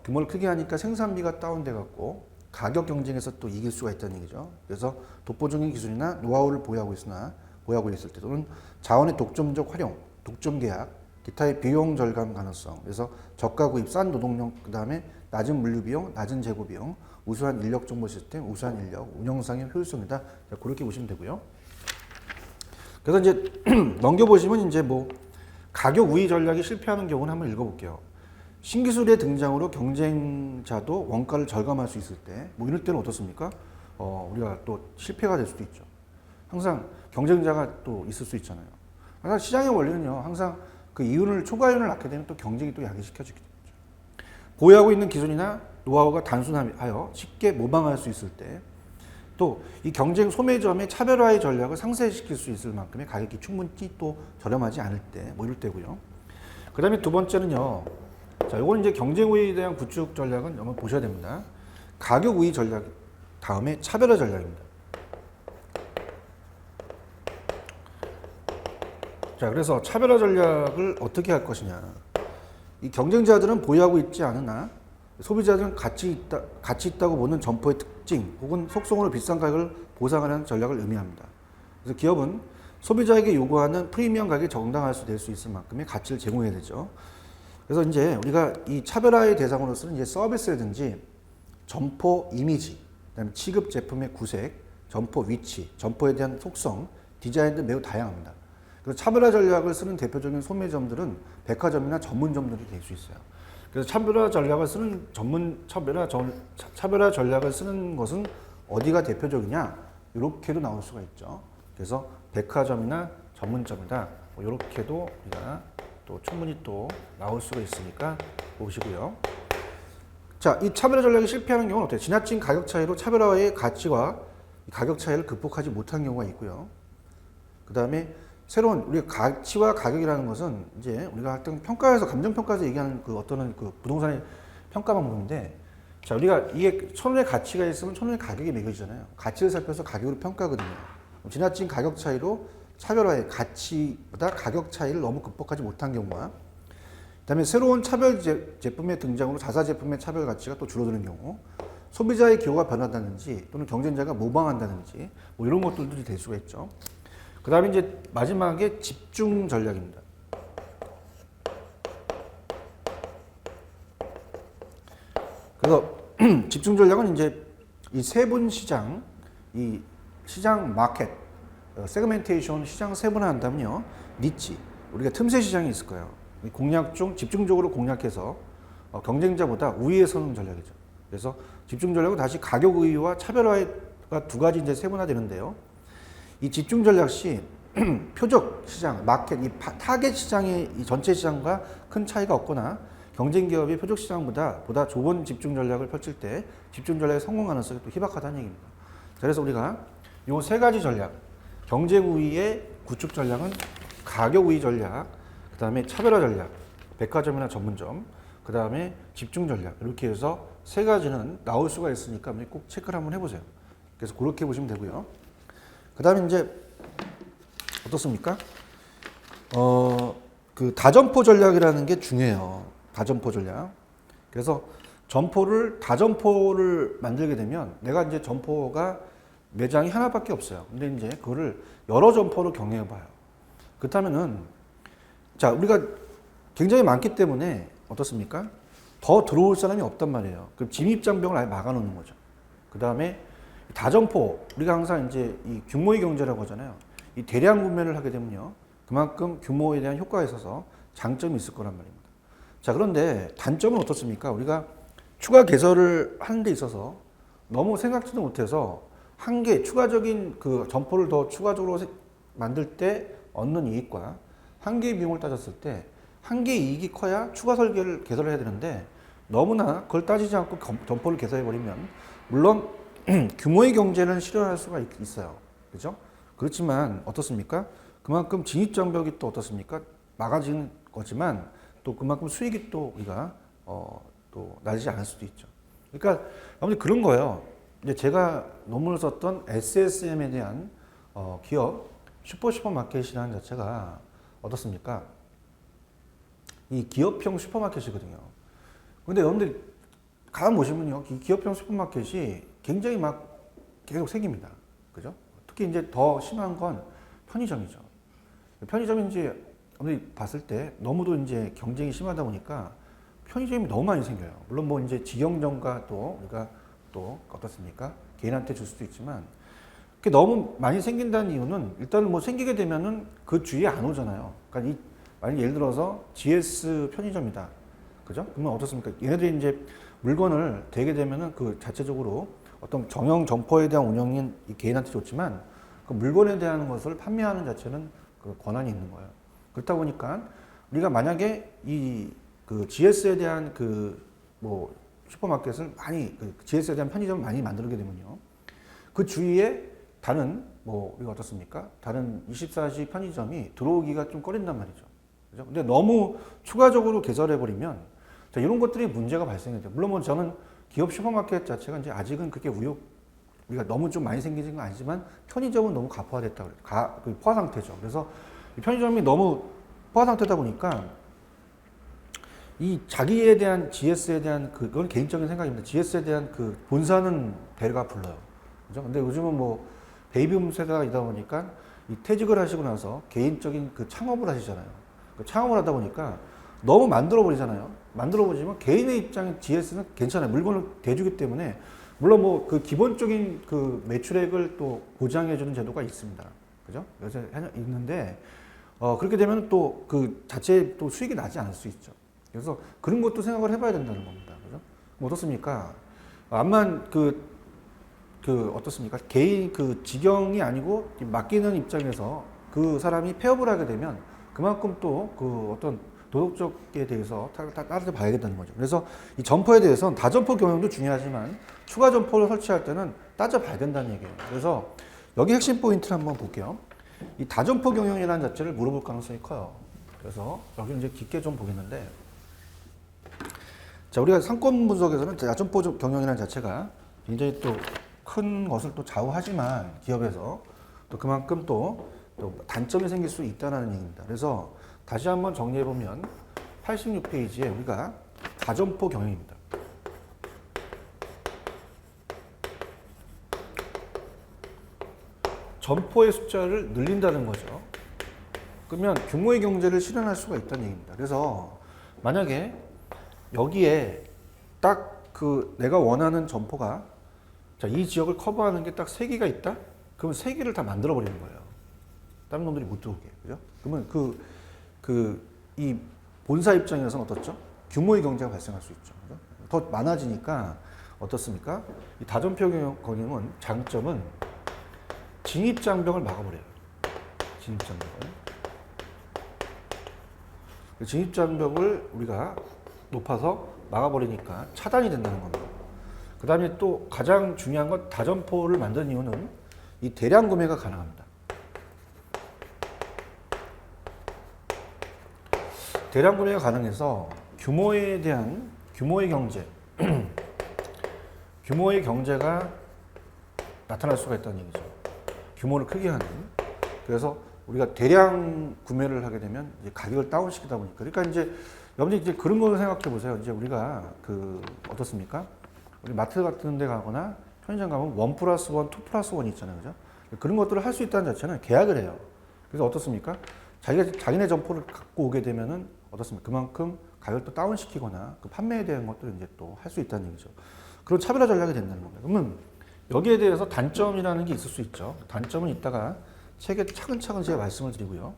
규모를 크게 하니까 생산비가 다운돼 갖고 가격 경쟁에서 또 이길 수가 있다는 얘기죠. 그래서 독보적인 기술이나 노하우를 보유하고 있을 때, 또는 자원의 독점적 활용, 독점 계약, 기타의 비용 절감 가능성. 그래서 저가 구입, 싼 노동력, 그 다음에 낮은 물류 비용, 낮은 재고 비용, 우수한 인력 정보 시스템, 우수한 인력, 운영상의 효율성이다. 자, 그렇게 보시면 되고요. 그래서 이제 넘겨보시면 이제 뭐 가격 우위 전략이 실패하는 경우는 한번 읽어볼게요. 신기술의 등장으로 경쟁자도 원가를 절감할 수 있을 때, 뭐 이럴 때는 어떻습니까? 우리가 또 실패가 될 수도 있죠. 항상 경쟁자가 또 있을 수 있잖아요. 항상 시장의 원리는요, 항상 그 초과 이윤을 낳게 되면 또 경쟁이 또 야기시켜지게 되죠. 보유하고 있는 기술이나 노하우가 단순하여 쉽게 모방할 수 있을 때, 또 이 경쟁 소매점의 차별화의 전략을 상쇄시킬 수 있을 만큼의 가격이 충분히 또 저렴하지 않을 때, 뭐 이럴 때고요. 그 다음에 두 번째는요. 자, 이건 이제 경쟁 우위에 대한 구축 전략은 한번 보셔야 됩니다. 가격 우위 전략 다음에 차별화 전략입니다. 자, 그래서 차별화 전략을 어떻게 할 것이냐. 이 경쟁자들은 보유하고 있지 않으나 소비자들은 가치 있다고 보는 점포의 특징 혹은 속성으로 비싼 가격을 보상하는 전략을 의미합니다. 그래서 기업은 소비자에게 요구하는 프리미엄 가격에 정당할 수 될 수 있을 만큼의 가치를 제공해야 되죠. 그래서 이제 우리가 이 차별화의 대상으로서는 이제 서비스라든지 점포 이미지, 그다음에 취급 제품의 구색, 점포 위치, 점포에 대한 속성, 디자인 등 매우 다양합니다. 그래서 차별화 전략을 쓰는 대표적인 소매점들은 백화점이나 전문점들이 될 수 있어요. 그래서 차별화 전략을 쓰는 차별화 전략을 쓰는 것은 어디가 대표적이냐? 이렇게도 나올 수가 있죠. 그래서 백화점이나 전문점이다. 뭐 이렇게도 우리가 또 충분히 또 나올 수가 있으니까 보시고요. 자, 이 차별화 전략이 실패하는 경우는 어때요? 지나친 가격 차이로 차별화의 가치와 가격 차이를 극복하지 못한 경우가 있고요. 그 다음에 새로운 우리가 가치와 가격이라는 것은 이제 우리가 하여튼 평가에서 감정평가에서 얘기하는 그 어떤 그 부동산의 평가 방법인데, 자, 우리가 이게 1,000원의 가치가 있으면 1,000원의 가격이 매겨지잖아요. 가치를 살펴서 가격으로 평가하거든요. 지나친 가격 차이로 차별화의 가치보다 가격 차이를 너무 극복하지 못한 경우와, 그다음에 새로운 차별 제품의 등장으로 자사 제품의 차별 가치가 또 줄어드는 경우, 소비자의 기호가 변한다든지 또는 경쟁자가 모방한다든지 뭐 이런 것들이 될 수가 있죠. 그 다음에 이제 마지막에 집중 전략입니다. 그래서 집중 전략은 이제 이 세분 시장, 이 시장 마켓, 세그멘테이션 시장 세분화한다면요. 니치, 우리가 틈새 시장이 있을 거예요. 공략 중 집중적으로 공략해서 경쟁자보다 우위에 서는 전략이죠. 그래서 집중 전략은 다시 가격 우위와 차별화가 두 가지 이제 세분화되는데요. 이 집중 전략 시 표적 시장, 마켓, 이 타겟 시장의 이 전체 시장과 큰 차이가 없거나 경쟁 기업이 표적 시장보다 좁은 집중 전략을 펼칠 때 집중 전략의 성공 가능성이 또 희박하다는 얘기입니다. 그래서 우리가 이 세 가지 전략, 경쟁 우위의 구축 전략은 가격 우위 전략, 그 다음에 차별화 전략, 백화점이나 전문점, 그 다음에 집중 전략, 이렇게 해서 세 가지는 나올 수가 있으니까 꼭 체크를 한번 해보세요. 그래서 그렇게 보시면 되고요. 그 다음에 이제 어떻습니까? 그 다점포 전략이라는 게 중요해요. 다점포 전략. 그래서 다점포를 만들게 되면 내가 이제 점포가 매장이 하나밖에 없어요. 근데 이제 그거를 여러 점포로 경영해 봐요. 그렇다면은, 자, 우리가 굉장히 많기 때문에 어떻습니까? 더 들어올 사람이 없단 말이에요. 그럼 진입장벽을 아예 막아 놓는 거죠. 그 다음에 다점포, 우리가 항상 이제 이 규모의 경제라고 하잖아요. 이 대량 구매를 하게 되면요. 그만큼 규모에 대한 효과가 있어서 장점이 있을 거란 말입니다. 자, 그런데 단점은 어떻습니까? 우리가 추가 개설을 하는 데 있어서 너무 생각지도 못해서 한 개 추가적인 그 점포를 더 추가적으로 만들 때 얻는 이익과 한 개의 비용을 따졌을 때 한 개의 이익이 커야 추가 개설을 해야 되는데 너무나 그걸 따지지 않고 점포를 개설해 버리면 물론 규모의 경제는 실현할 수가 있어요. 그죠? 그렇지만 어떻습니까? 그만큼 진입장벽이 또 어떻습니까? 막아지는 거지만 또 그만큼 수익이 또 우리가 또 낮지 않을 수도 있죠. 그러니까 아무튼 그런 거예요. 이제 제가 논문을 썼던 SSM에 대한 기업 슈퍼마켓이라는 자체가 어떻습니까? 이 기업형 슈퍼마켓이거든요. 근데 여러분들 가만 보시면요, 이 기업형 슈퍼마켓이 굉장히 막 계속 생깁니다. 그죠? 특히 이제 더 심한 건 편의점이죠. 편의점이 이제 여러분들이 봤을 때 너무도 이제 경쟁이 심하다 보니까 편의점이 너무 많이 생겨요. 물론 뭐 이제 직영점과 또 우리가 또 어떻습니까? 개인한테 줄 수도 있지만 그게 너무 많이 생긴다는 이유는 일단 뭐 생기게 되면은 그 주위에 안 오잖아요. 그러니까 만약 예를 들어서 GS 편의점이다. 그죠? 그러면 어떻습니까? 얘네들이 이제 물건을 대게 되면은 그 자체적으로 어떤 정형 점포에 대한 운영은 이 개인한테 좋지만 그 물건에 대한 것을 판매하는 자체는 그 권한이 있는 거예요. 그렇다 보니까 우리가 만약에 이 그 GS에 대한 그 뭐 슈퍼마켓을 많이 GS에 대한 편의점을 많이 만들게 되면요. 그 주위에 다른 뭐 이거 어떻습니까? 다른 24시 편의점이 들어오기가 좀 꺼린단 말이죠. 그죠? 근데 너무 추가적으로 개설해 버리면 이런 것들이 문제가 발생해요. 물론 뭐 저는 기업 슈퍼마켓 자체가 이제 아직은 그렇게 우리가 너무 좀 많이 생기진 건 아니지만 편의점은 너무 가포화됐다 그래요. 포화 상태죠. 그래서 편의점이 너무 포화 상태다 보니까 이 자기에 대한 GS에 대한 그건 개인적인 생각입니다. GS에 대한 그 본사는 배가 불러요. 그죠? 근데 요즘은 뭐 베이비붐 세대이다 보니까 이 퇴직을 하시고 나서 개인적인 그 창업을 하시잖아요. 그 창업을 하다 보니까 너무 만들어 버리잖아요. 만들어 버리지만 개인의 입장에 GS는 괜찮아요. 물건을 대주기 때문에 물론 뭐 그 기본적인 그 매출액을 또 보장해 주는 제도가 있습니다. 그죠? 요새 있는데 그렇게 되면 또 그 자체 또 수익이 나지 않을 수 있죠. 그래서 그런 것도 생각을 해봐야 된다는 겁니다. 그죠? 뭐 어떻습니까? 암만 어떻습니까? 개인 그 직영이 아니고 맡기는 입장에서 그 사람이 폐업을 하게 되면 그만큼 또 그 어떤 도덕적에 대해서 따져 봐야 된다는 거죠. 그래서 이 점포에 대해서는 다점포 경영도 중요하지만 추가 점포를 설치할 때는 따져봐야 된다는 얘기예요. 그래서 여기 핵심 포인트를 한번 볼게요. 이 다점포 경영이라는 자체를 물어볼 가능성이 커요. 그래서 여기 이제 깊게 좀 보겠는데, 자, 우리가 상권 분석에서는 다점포 경영이라는 자체가 굉장히 또 큰 것을 또 좌우하지만 기업에서 또 그만큼 또 단점이 생길 수 있다는 얘기입니다. 그래서 다시 한번 정리해 보면 86페이지에 우리가 다점포 경영입니다. 점포의 숫자를 늘린다는 거죠. 그러면 규모의 경제를 실현할 수가 있다는 얘기입니다. 그래서 만약에 여기에 딱 그 내가 원하는 점포가 자, 이 지역을 커버하는 게 딱 3개가 있다? 그러면 3개를 다 만들어 버리는 거예요. 다른 놈들이 못 들어오게. 그죠? 그러면 이 본사 입장에서는 어떻죠? 규모의 경제가 발생할 수 있죠. 그죠? 더 많아지니까 어떻습니까? 이 다점포 경영은 장점은 진입장벽을 막아버려요. 진입장벽을. 진입장벽을 우리가 높아서 막아버리니까 차단이 된다는 겁니다. 그 다음에 또 가장 중요한 건 다점포를 만든 이유는 이 대량 구매가 가능합니다. 대량 구매가 가능해서 규모에 대한 규모의 경제, 규모의 경제가 나타날 수가 있다는 얘기죠. 규모를 크게 하는. 그래서 우리가 대량 구매를 하게 되면 이제 가격을 다운시키다 보니까. 그러니까 이제 여러분들 이제 그런 걸 생각해 보세요. 이제 우리가 어떻습니까? 우리 마트 같은 데 가거나 편의점 가면 1+1, 2+1 있잖아요. 그죠? 그런 것들을 할 수 있다는 자체는 계약을 해요. 그래서 어떻습니까? 자기네 점포를 갖고 오게 되면은 어떻습니까? 그만큼 가격을 또 다운시키거나 그 판매에 대한 것도 이제 또 할 수 있다는 얘기죠. 그런 차별화 전략이 된다는 겁니다. 그러면 여기에 대해서 단점이라는 게 있을 수 있죠. 단점은 이따가 책에 차근차근 제가 말씀을 드리고요.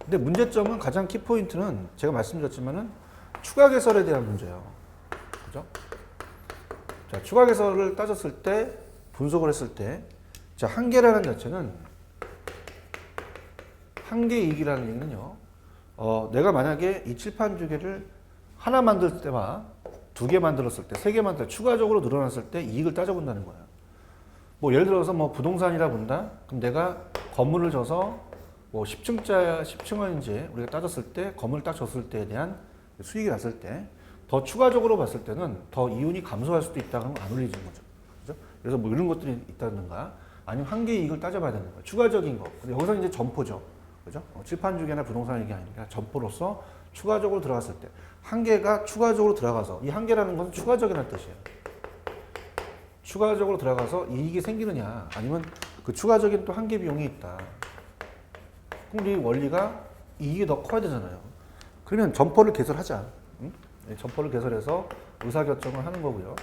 근데 문제점은 가장 키포인트는 제가 말씀드렸지만은 추가 개설에 대한 문제예요. 그죠? 자, 추가 개설을 따졌을 때, 분석을 했을 때, 자, 한계라는 자체는, 한계 이익이라는 얘기는요, 내가 만약에 이 칠판 두 개를 하나 만들 때와 2개 만들었을 때, 3개 만들 때, 추가적으로 늘어났을 때 이익을 따져본다는 거예요. 뭐, 예를 들어서 뭐 부동산이라 본다? 그럼 내가 건물을 져서 뭐 10층은 이제 우리가 따졌을 때, 건물을 딱 졌을 때에 대한 수익이 났을 때, 더 추가적으로 봤을 때는 더 이윤이 감소할 수도 있다고 하면 안 올리는 거죠. 그죠? 그래서 뭐 이런 것들이 있다든가, 아니면 한계 이익을 따져봐야 되는 거예요. 추가적인 거. 근데 여기서 이제 점포죠. 그죠? 칠판 주기나 부동산 얘기 아니니까 점포로서 추가적으로 들어갔을 때, 한계가 추가적으로 들어가서, 이 한계라는 것은 추가적이라는 뜻이에요. 추가적으로 들어가서 이익이 생기느냐, 아니면 그 추가적인 또 한계 비용이 있다. 그럼 우리 원리가 이익이 더 커야 되잖아요. 그러면 점포를 개설하자. 응? 점포를 개설해서 의사결정을 하는 거고요.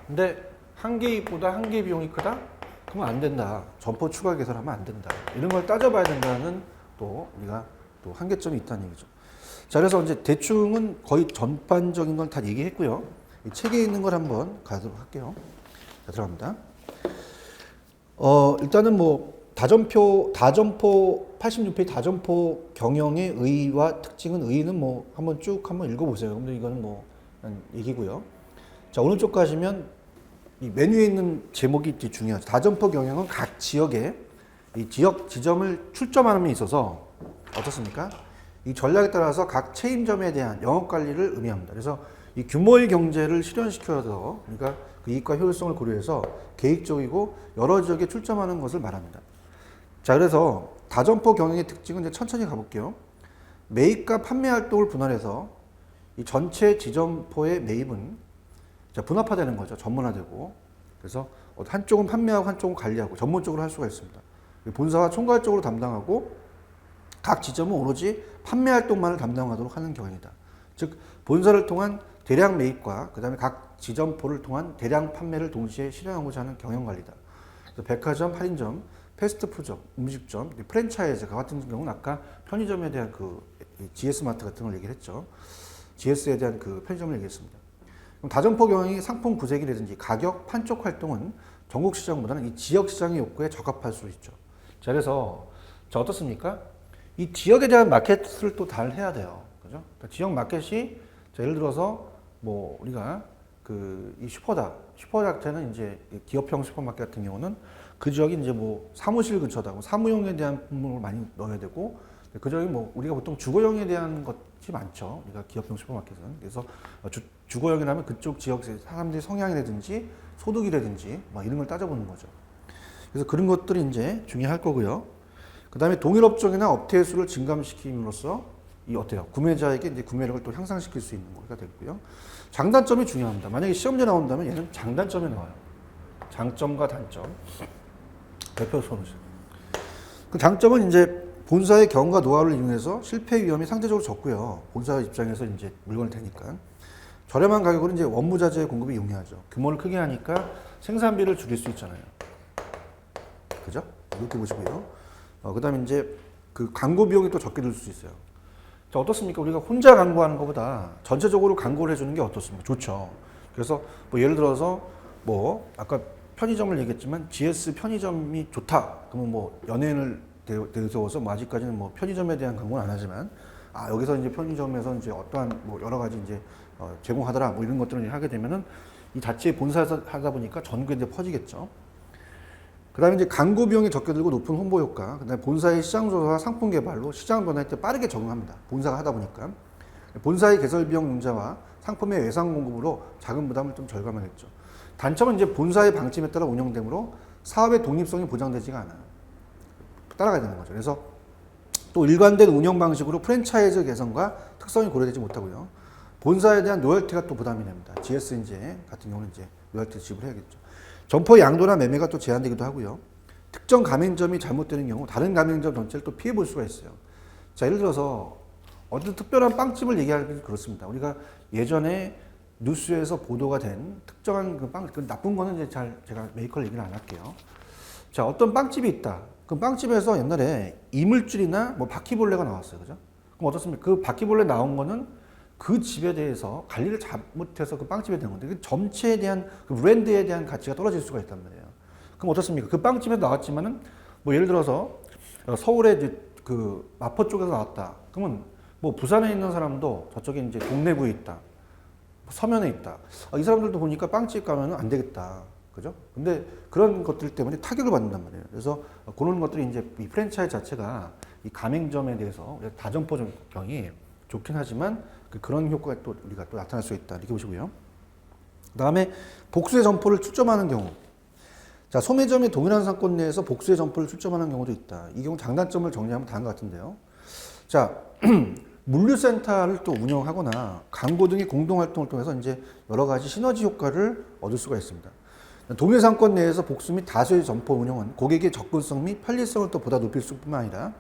근데 한계 이익보다 한계 비용이 크다? 그러면 안 된다. 점포 추가 개설하면 안 된다. 이런 걸 따져봐야 된다는 또 우리가 또 한계점이 있다는 얘기죠. 자, 그래서 이제 대충은 거의 전반적인 걸 다 얘기했고요. 이 책에 있는 걸 한번 가도록 할게요. 자, 들어갑니다. 일단은 뭐 다점포 86페이지 다점포 경영의 의의와 특징은 의의는 뭐 한번 쭉 한번 읽어보세요. 근데 이거는 뭐 얘기고요. 자, 오른쪽 가시면 이 메뉴에 있는 제목이 되게 중요하죠. 다점포 경영은 각 지역에 이 지역 지점을 출점하는 데 있어서 어떻습니까? 이 전략에 따라서 각 체인점에 대한 영업 관리를 의미합니다. 그래서 이 규모의 경제를 실현시켜서 그러니까 그 이익과 효율성을 고려해서 계획적이고 여러 지역에 출점하는 것을 말합니다. 자, 그래서 다점포 경영의 특징은 이제 천천히 가볼게요. 매입과 판매 활동을 분할해서 이 전체 지점포의 매입은 분업화되는 거죠. 전문화되고. 그래서 한쪽은 판매하고 한쪽은 관리하고 전문적으로 할 수가 있습니다. 본사가 총괄적으로 담당하고 각 지점은 오로지 판매 활동만을 담당하도록 하는 경향이다. 즉 본사를 통한 대량 매입과 그 다음에 각 지점포를 통한 대량 판매를 동시에 실행하고자 하는 경영 관리다. 그래서 백화점, 할인점, 패스트푸드점, 음식점, 프랜차이즈가 같은 경우는 아까 편의점에 대한 그 GS마트 같은 걸 얘기를 했죠. GS에 대한 그 편의점을 얘기했습니다. 그럼 다점포 경영이 상품 구색이라든지 가격, 판촉 활동은 전국 시장보다는 이 지역 시장의 욕구에 적합할 수 있죠. 자, 그래서 어떻습니까? 이 지역에 대한 마켓을 또 잘 해야 돼요. 그죠? 그러니까 지역 마켓이 예를 들어서 뭐 우리가 그 이 슈퍼닥터는 이제 기업형 슈퍼마켓 같은 경우는 그 지역이 이제 뭐 사무실 근처다, 뭐 사무용에 대한 품목을 많이 넣어야 되고 그 지역이 뭐 우리가 보통 주거용에 대한 것이 많죠. 우리가 기업형 슈퍼마켓은. 그래서 주거용이라면 그쪽 지역 사람들의 성향이라든지 소득이라든지 막 이런 걸 따져보는 거죠. 그래서 그런 것들이 이제 중요할 거고요. 그 다음에 동일 업종이나 업태의 수를 증감시킴으로써 이 어때요? 구매자에게 이제 구매력을 또 향상시킬 수 있는 거가 되고요. 장단점이 중요합니다. 만약에 시험지에 나온다면 얘는 장단점에 나와요. 장점과 단점. 대표 소루션. 그 장점은 이제 본사의 경험과 노하우를 이용해서 실패 위험이 상대적으로 적고요. 본사 입장에서 이제 물건을 대니까. 저렴한 가격으로 이제 원무자재 공급이 용이하죠. 규모를 크게 하니까 생산비를 줄일 수 있잖아요. 그죠? 이렇게 보시고요. 그 다음에 이제 그 광고 비용이 또 적게 들 수 있어요. 자, 어떻습니까? 우리가 혼자 광고하는 것보다 전체적으로 광고를 해주는 게 어떻습니까? 좋죠. 그래서 뭐 예를 들어서 뭐 아까 편의점을 얘기했지만 GS 편의점이 좋다. 그러면 뭐 연예인을 내세워서 뭐 아직까지는 뭐 편의점에 대한 광고는 안 하지만 여기서 이제 편의점에서 이제 어떠한 뭐 여러 가지 이제 제공하더라 뭐 이런 것들을 하게 되면은 이 자체의 본사에서 하다 보니까 전국에 이제 퍼지겠죠. 그 다음에 이제 광고 비용이 적게 들고 높은 홍보 효과, 그 다음에 본사의 시장 조사와 상품 개발로 시장 변화에 때 빠르게 적응합니다. 본사가 하다 보니까. 본사의 개설 비용 융자와 상품의 외상 공급으로 자금 부담을 좀 절감하겠죠. 단점은 이제 본사의 방침에 따라 운영되므로 사업의 독립성이 보장되지가 않아요. 따라가야 되는 거죠. 그래서 또 일관된 운영 방식으로 프랜차이즈 개선과 특성이 고려되지 못하고요. 본사에 대한 로열티가 또 부담이 됩니다. GS 이제 같은 경우는 이제 로열티 지불해야겠죠. 점포 양도나 매매가 또 제한되기도 하고요. 특정 가맹점이 잘못되는 경우 다른 가맹점 전체를 또 피해 볼 수가 있어요. 자, 예를 들어서 어떤 특별한 빵집을 얘기하기 그렇습니다. 우리가 예전에 뉴스에서 보도가 된 특정한 그 빵, 그 나쁜 거는 이제 제가 메이커를 얘기를 안 할게요. 자, 어떤 빵집이 있다. 그 빵집에서 옛날에 이물질이나 뭐 바퀴벌레가 나왔어요. 그죠? 그럼 어떻습니까? 그 바퀴벌레 나온 거는 그 집에 대해서 관리를 잘못해서 그 빵집에 된 건데 그 점체에 대한 그 브랜드에 대한 가치가 떨어질 수가 있단 말이에요. 그럼 어떻습니까? 그 빵집에서 나왔지만은 뭐 예를 들어서 서울에 이제 그 마포 쪽에서 나왔다. 그러면 뭐 부산에 있는 사람도 저쪽에 이제 동래구에 있다. 서면에 있다. 이 사람들도 보니까 빵집 가면은 안 되겠다. 그죠? 근데 그런 것들 때문에 타격을 받는단 말이에요. 그래서 그런 것들이 이제 이 프랜차이즈 자체가 이 가맹점에 대해서 다점포 경이 좋긴 하지만 그런 효과가 또 우리가 또 나타날 수 있다. 이렇게 보시고요. 그 다음에 복수의 점포를 출점하는 경우. 자, 소매점이 동일한 상권 내에서 복수의 점포를 출점하는 경우도 있다. 이 경우 장단점을 정리하면 다른 것 같은데요. 자, 물류센터를 또 운영하거나 광고 등의 공동활동을 통해서 이제 여러 가지 시너지 효과를 얻을 수가 있습니다. 동일 상권 내에서 복수 및 다수의 점포 운영은 고객의 접근성 및 편리성을 또 보다 높일 뿐만 아니라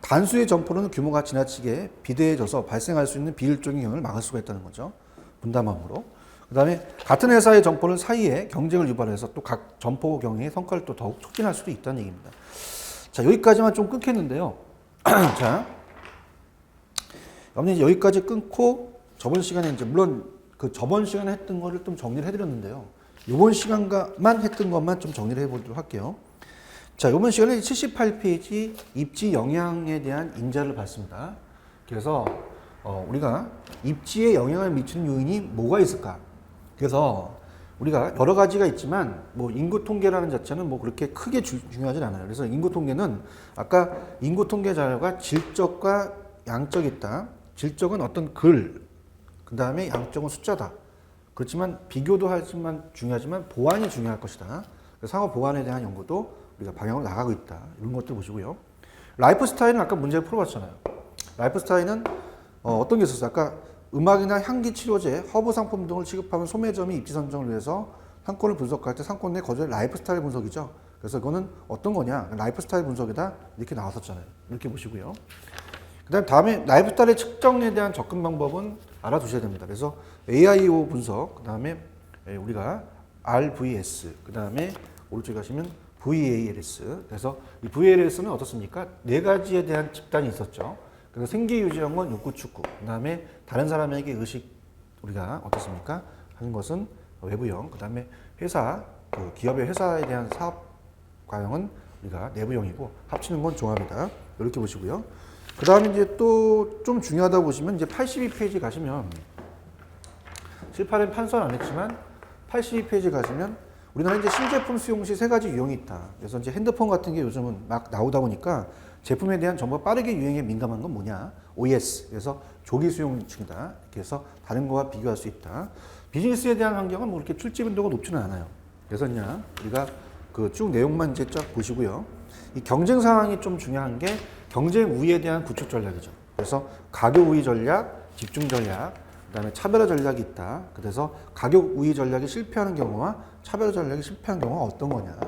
단수의 점포는 규모가 지나치게 비대해져서 발생할 수 있는 비효율적인 경우를 막을 수가 있다는 거죠. 분담함으로. 그 다음에 같은 회사의 점포는 사이에 경쟁을 유발해서 또 각 점포 경영의 성과를 또 더욱 촉진할 수도 있다는 얘기입니다. 자, 여기까지만 좀 끊겠는데요. 자, 여러분 여기까지 끊고 저번 시간에 이제 물론 그 저번 시간에 했던 거를 좀 정리를 해드렸는데요. 이번 시간만 했던 것만 좀 정리를 해보도록 할게요. 자, 이번 시간에 78페이지 입지 영향에 대한 인자를 봤습니다. 그래서 우리가 입지에 영향을 미치는 요인이 뭐가 있을까? 그래서 우리가 여러 가지가 있지만 뭐 인구 통계라는 자체는 뭐 그렇게 크게 중요하진 않아요. 그래서 인구 통계는 아까 인구 통계 자료가 질적과 양적이 있다. 질적은 어떤 글, 그 다음에 양적은 숫자다. 그렇지만 비교도 하지만 중요하지만 보완이 중요할 것이다. 상호 보완에 대한 연구도 우리가 방향으로 나가고 있다. 이런 것들 보시고요. 라이프 스타일은 아까 문제를 풀어봤잖아요. 라이프 스타일은 어떤 게 있었어요? 아까 음악이나 향기 치료제, 허브 상품 등을 취급하는 소매점이 입지 선정을 위해서 상권을 분석할 때 상권 내 거주의 라이프 스타일 분석이죠. 그래서 이거는 어떤 거냐? 라이프 스타일 분석이다. 이렇게 나왔었잖아요. 이렇게 보시고요. 다음에 라이프 스타일의 측정에 대한 접근 방법은 알아두셔야 됩니다. 그래서 AIO 분석, 그 다음에 우리가 RVS, 그 다음에 오른쪽에 가시면 VALS. 그래서 이 VALS는 어떻습니까? 네 가지에 대한 집단이 있었죠. 그래서 생계유지형은 욕구 축구, 그 다음에 다른 사람에게 의식 우리가 어떻습니까? 하는 것은 외부형, 그 다음에 회사, 그 기업의 회사에 대한 사업 과형은 우리가 내부형이고 합치는 건 종합이다. 이렇게 보시고요. 그 다음에 이제 또 좀 중요하다고 보시면 이제 82페이지 가시면 실판은 판서는 안 했지만 82페이지 가시면 우리나라 이제 신제품 수용 시 세 가지 유형이 있다. 그래서 이제 핸드폰 같은 게 요즘은 막 나오다 보니까 제품에 대한 정보가 빠르게 유행에 민감한 건 뭐냐? OS. 그래서 조기 수용층이다. 이렇게 해서 다른 거와 비교할 수 있다. 비즈니스에 대한 환경은 뭐 이렇게 출제 빈도가 높지는 않아요. 그래서 그냥 우리가 그 쭉 내용만 이제 쫙 보시고요. 이 경쟁 상황이 좀 중요한 게 경쟁 우위에 대한 구축 전략이죠. 그래서 가격 우위 전략, 집중 전략, 그다음에 차별화 전략이 있다. 그래서 가격 우위 전략이 실패하는 경우와 차별화 전략이 실패하는 경우가 어떤 거냐.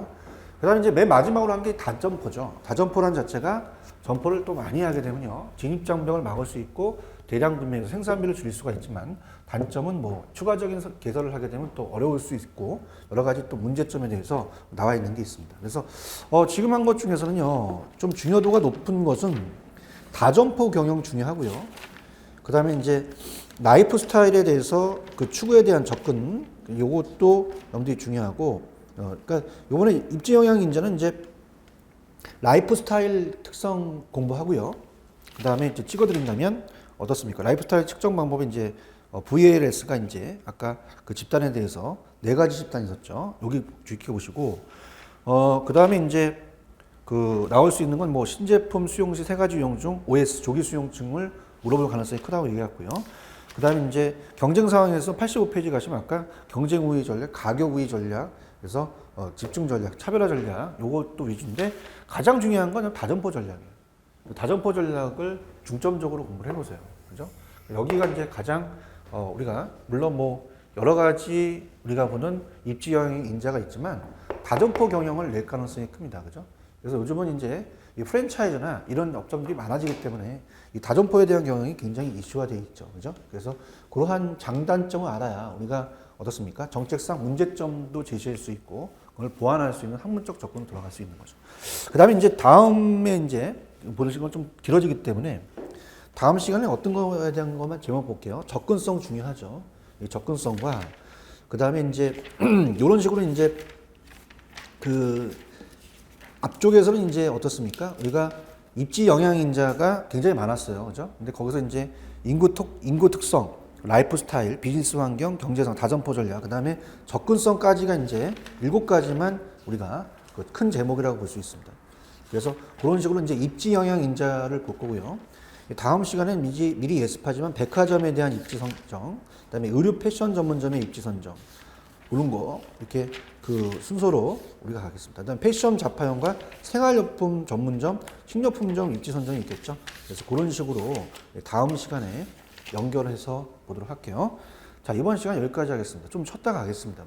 그다음에 이제 맨 마지막으로 한 게 다점포죠. 다점포란 자체가 점포를 또 많이 하게 되면요, 진입장벽을 막을 수 있고 대량 구매에서 생산비를 줄일 수가 있지만 단점은 뭐 추가적인 개설을 하게 되면 또 어려울 수 있고 여러 가지 또 문제점에 대해서 나와 있는 게 있습니다. 그래서 지금 한 것 중에서는요, 좀 중요도가 높은 것은 다점포 경영 중요하고요. 그다음에 이제 라이프 스타일에 대해서 그 추구에 대한 접근, 요것도 여러분들이 중요하고, 그러니까 요번에 입지 영향 인자는 이제 라이프 스타일 특성 공부하고요. 그 다음에 이제 찍어드린다면 어떻습니까? 라이프 스타일 측정 방법이 이제 VALS가 이제 아까 그 집단에 대해서 네 가지 집단이 있었죠. 여기 주의깊게 보시고, 그 다음에 이제 그 나올 수 있는 건 뭐 신제품 수용 시 세 가지 유형 중 OS 조기 수용층을 물어볼 가능성이 크다고 얘기했고요. 그 다음에 이제 경쟁 상황에서 85페이지 가시면 아까 경쟁 우위 전략, 가격 우위 전략, 그래서 집중 전략, 차별화 전략, 요것도 위주인데 가장 중요한 건 다점포 전략이에요. 다점포 전략을 중점적으로 공부를 해보세요. 그죠? 여기가 이제 가장 우리가 물론 뭐 여러 가지 우리가 보는 입지 영향 인자가 있지만 다점포 경영을 낼 가능성이 큽니다. 그죠? 그래서 요즘은 이제 이 프랜차이즈나 이런 업종들이 많아지기 때문에 이 다점포에 대한 경영이 굉장히 이슈화 되어 있죠. 그죠? 그래서 그러한 장단점을 알아야 우리가 어떻습니까? 정책상 문제점도 제시할 수 있고 그걸 보완할 수 있는 학문적 접근으로 들어갈 수 있는 거죠. 그 다음에 이제 다음에 이제 보시는 건 좀 길어지기 때문에 다음 시간에 어떤 거에 대한 것만 제목 볼게요. 접근성 중요하죠. 이 접근성과 그 다음에 이제 이런 식으로 이제 그 앞쪽에서는 이제 어떻습니까? 우리가 입지 영향 인자가 굉장히 많았어요. 그죠? 근데 거기서 이제 인구 특성, 라이프 스타일, 비즈니스 환경, 경제성, 다점포 전략, 그 다음에 접근성까지가 이제 7가지만 우리가 그 큰 제목이라고 볼 수 있습니다. 그래서 그런 식으로 이제 입지 영향 인자를 볼 거고요. 다음 시간에는 미리 예습하지만 백화점에 대한 입지 선정, 그 다음에 의류 패션 전문점의 입지 선정, 이런 거 이렇게 그 순서로 우리가 가겠습니다. 그다음 패션 잡화용과 생활용품 전문점, 식료품점 입지 선정이 있겠죠. 그래서 그런 식으로 다음 시간에 연결해서 보도록 할게요. 자, 이번 시간 여기까지 하겠습니다. 좀 쉬었다 가겠습니다.